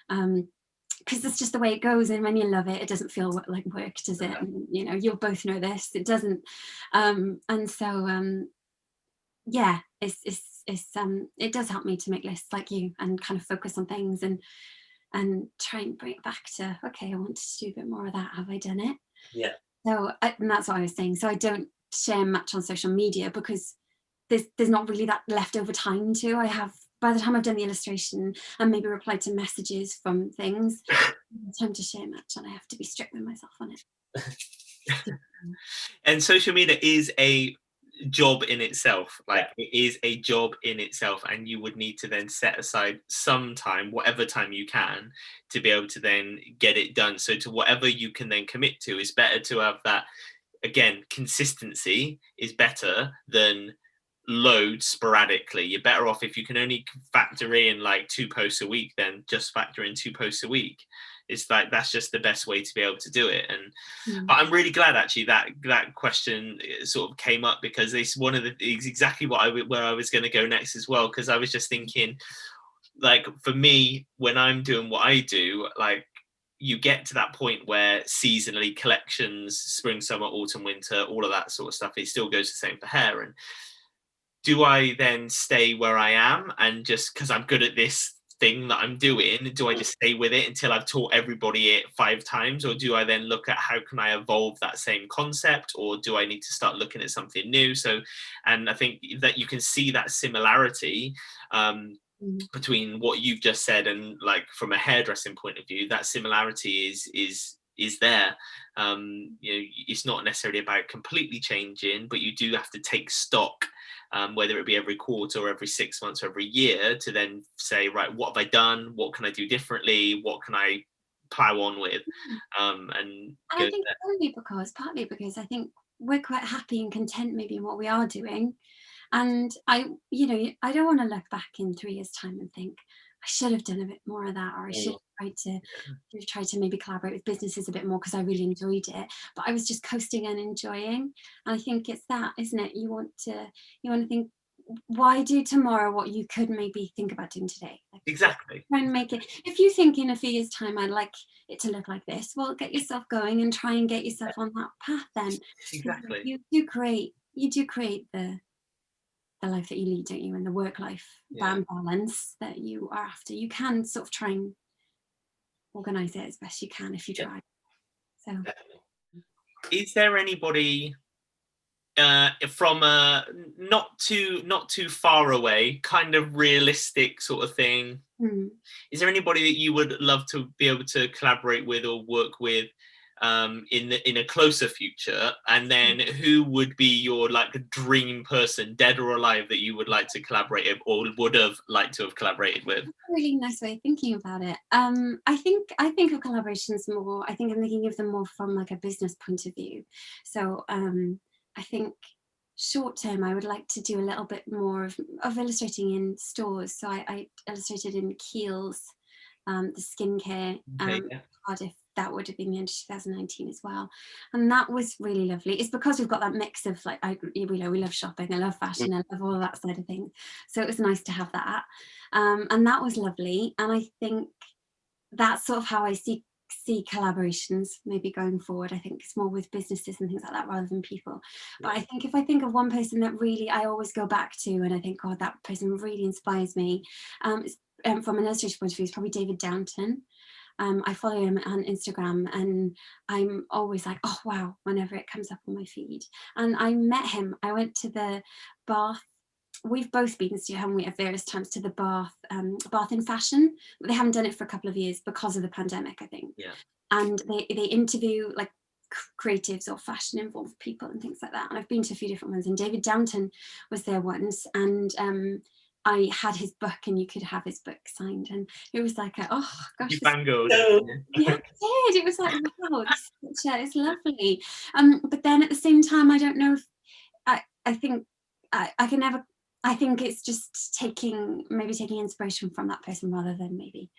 because it's just the way it goes. And when you love it, it doesn't feel like work, does it? And, you know, you'll both know this, it doesn't. And so yeah, it does help me to make lists like you, and kind of focus on things, and try and bring it back to, okay, I want to do a bit more of that, have I done it? Yeah. So and that's what I was saying. So I don't share much on social media, because there's not really that leftover time to. I have, by the time I've done the illustration and maybe replied to messages from things, time to share much, and I have to be strict with myself on it. And social media is a job in itself. Like, it is a job in itself, and you would need to then set aside some time, whatever time you can, to be able to then get it done. So to whatever you can then commit to, it's better to have that. Again, consistency is better than load sporadically. You're better off if you can only factor in like 2 posts a week, then just factor in 2 posts a week. It's like, that's just the best way to be able to do it. And but I'm really glad actually that question sort of came up, because it's one of the, it's exactly where I was going to go next as well, because I was just thinking, like, for me, when I'm doing what I do, like, you get to that point where seasonally collections, spring, summer, autumn, winter, all of that sort of stuff, it still goes the same for hair. And do I then stay where I am, and just because I'm good at this thing that I'm doing, do I just stay with it until I've taught everybody it 5 times? Or do I then look at how can I evolve that same concept? Or do I need to start looking at something new? So, and I think that you can see that similarity between what you've just said and, like, from a hairdressing point of view, that similarity is there. You know, it's not necessarily about completely changing, but you do have to take stock, whether it be every quarter or every 6 months or every year, to then say, right, what have I done? What can I do differently? What can I plow on with? And I think partly because I think we're quite happy and content maybe in what we are doing. And I don't want to look back in 3 years' time and think I should have done a bit more of that, or I should have tried to maybe collaborate with businesses a bit more, because I really enjoyed it, but I was just coasting and enjoying. And I think it's that, isn't it? You want to think, why do tomorrow what you could maybe think about doing today? Like, exactly. try and make it. If you think in a few years' time I'd like it to look like this, well, get yourself going and try and get yourself on that path then. Exactly. You do create the life that you lead, don't you, and the work-life balance that you are after. You can sort of try and organize it as best you can if you try. So, is there anybody from a not too far away, kind of realistic sort of thing, is there anybody that you would love to be able to collaborate with or work with in a closer future? And then who would be your, like, dream person, dead or alive, that you would like to collaborate with, or would have liked to have collaborated with? That's a really nice way of thinking about it. I think of collaborations more, I think I'm thinking of them more from like a business point of view. So I think short term I would like to do a little bit more of illustrating in stores. So I illustrated in Kiehl's, the skincare, Cardiff that would have been the end of 2019 as well, and that was really lovely. It's because we've got that mix of like, we love shopping, I love fashion, I love all of that side of things, so it was nice to have that, and that was lovely. And I think that's sort of how I see collaborations maybe going forward. I think it's more with businesses and things like that rather than people. But I think if I think of one person that really I always go back to, and I think, God, that person really inspires me, from an illustration point of view, is probably David Downton. I follow him on Instagram, and I'm always like, oh wow, whenever it comes up on my feed. And I met him, I went to the Bath, we've both been to, haven't we, at various times, to the Bath in fashion. They haven't done it for a couple of years because of the pandemic, I think. Yeah. And they interview like creatives or fashion involved people and things like that. And I've been to a few different ones, and David Downton was there once, and I had his book, and you could have his book signed, and it was like, oh gosh, You fangirled. yeah, I did. It was like, wow, it's lovely. But then at the same time, I don't know if I think I can never. I think it's just taking inspiration from that person rather than maybe.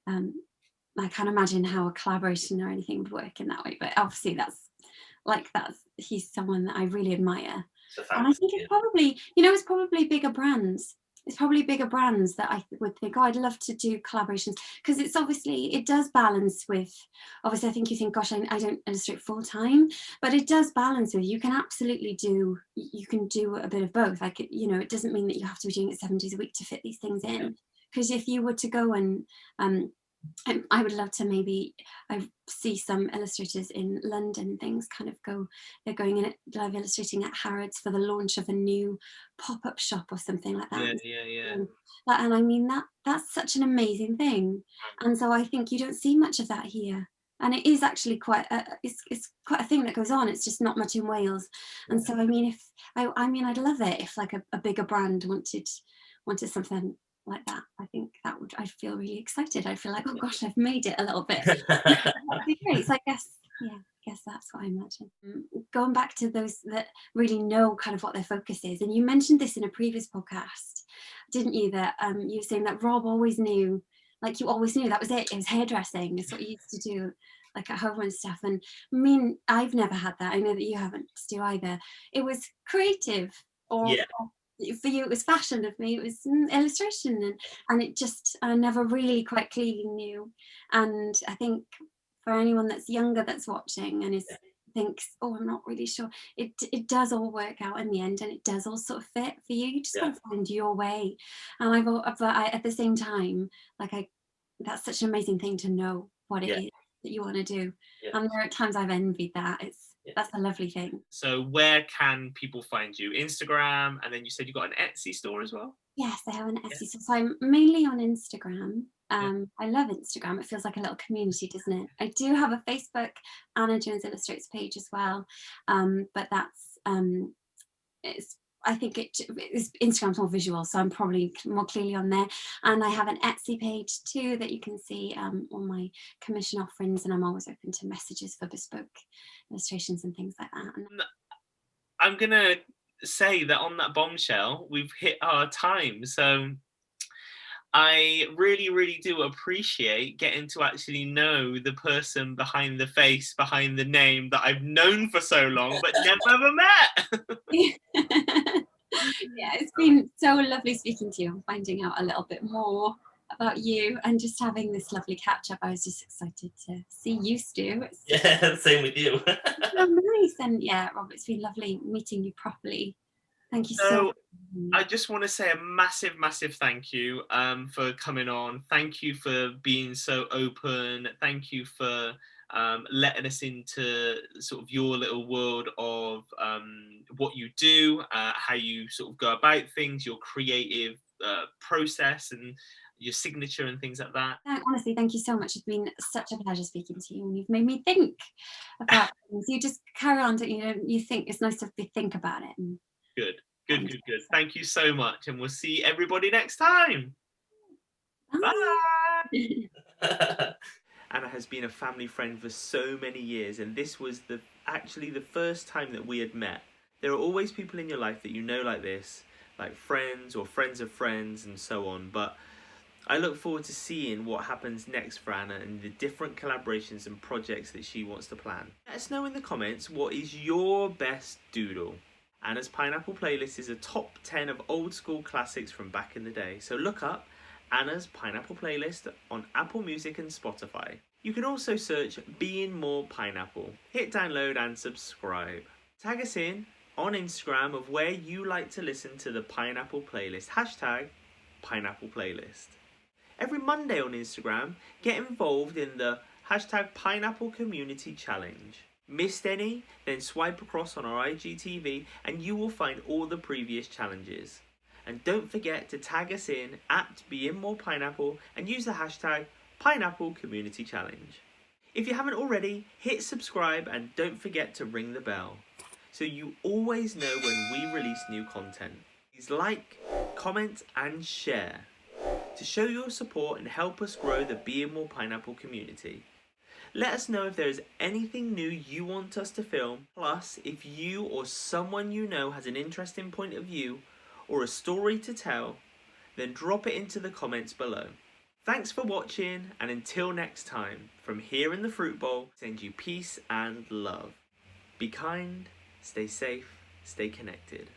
I can't imagine how a collaboration or anything would work in that way, but obviously he's someone that I really admire. And I think it's probably, it's probably bigger brands. It's probably bigger brands that I would think, oh, I'd love to do collaborations, because it's obviously, it does balance with, obviously I think you think, gosh, I don't illustrate full time, but it does balance with, you can absolutely do a bit of both. Like, it doesn't mean that you have to be doing it 7 days a week to fit these things in. Because if you were to go and, I would love to maybe, I see some illustrators in London and things kind of they're going in live illustrating at Harrods for the launch of a new pop-up shop or something like that. Yeah. And I mean, that's such an amazing thing. And so I think you don't see much of that here. And it is actually quite it's quite a thing that goes on. It's just not much in Wales. And so I mean, I'd love it if like a bigger brand wanted something like that. I think I'd feel really excited. I'd feel like, oh gosh, I've made it a little bit. That'd be great. So I guess that's what I imagine. Going back to those that really know kind of what their focus is, and you mentioned this in a previous podcast, didn't you, that you were saying that Rob always knew, like you always knew that was it was hairdressing, is what you used to do like at home and stuff. And I mean, I've never had that. I know that you haven't, Stu, either. It was creative, or for you it was fashion, for me it was illustration, and it just, I never really quite clearly knew. And I think for anyone that's younger that's watching and thinks, oh, I'm not really sure, it does all work out in the end, and it does all sort of fit for you. You just got to find your way. And at the same time, like that's such an amazing thing to know what it is that you want to do. And there are times I've envied that. That's a lovely thing. So where can people find you? Instagram, and then you said you got an Etsy store as well? Yes, I have an Etsy store. So I'm mainly on Instagram. I love Instagram. It feels like a little community, doesn't it? I do have a Facebook AnnaJonesIllustrates page as well. But that's I think Instagram's more visual, so I'm probably more clearly on there. And I have an Etsy page too that you can see all my commission offerings, and I'm always open to messages for bespoke illustrations and things like that. I'm gonna say that on that bombshell, we've hit our time. So I really, really do appreciate getting to actually know the person behind the face, behind the name that I've known for so long, but never ever met. Yeah, it's been so lovely speaking to you and finding out a little bit more about you, and just having this lovely catch up. I was just excited to see you, Stu. Same with you. So nice. And yeah, Rob, it's been lovely meeting you properly. Thank you so much. I just want to say a massive, massive thank you for coming on. Thank you for being so open. Thank you for letting us into sort of your little world of what you do, how you sort of go about things, your creative process and your signature and things like that. Honestly, thank you so much. It's been such a pleasure speaking to you, and you've made me think about things. You just carry on, you think it's nice to think about it. And Good. Thank you so much, and we'll see everybody next time. Bye. Anna has been a family friend for so many years, and this was actually the first time that we had met. There are always people in your life that you know like this, like friends or friends of friends and so on, but I look forward to seeing what happens next for Anna and the different collaborations and projects that she wants to plan. Let us know in the comments what is your best doodle. Anna's Pineapple playlist is a top 10 of old school classics from back in the day, so look up Anna's Pineapple playlist on Apple Music and Spotify. You can also search Being More Pineapple, hit download and subscribe. Tag us in on Instagram of where you like to listen to the Pineapple playlist, hashtag Pineapple playlist. Every Monday on Instagram, get involved in the hashtag Pineapple Community Challenge. Missed any? Then swipe across on our IGTV and you will find all the previous challenges. And don't forget to tag us in at Being More Pineapple and use the hashtag Pineapple Community Challenge. If you haven't already, hit subscribe and don't forget to ring the bell so you always know when we release new content. Please like, comment and share to show your support and help us grow the Being More Pineapple community. Let us know if there is anything new you want us to film. Plus, if you or someone you know has an interesting point of view or a story to tell, then drop it into the comments below. Thanks for watching, and until next time, from here in the Fruit Bowl, send you peace and love. Be kind, stay safe, stay connected.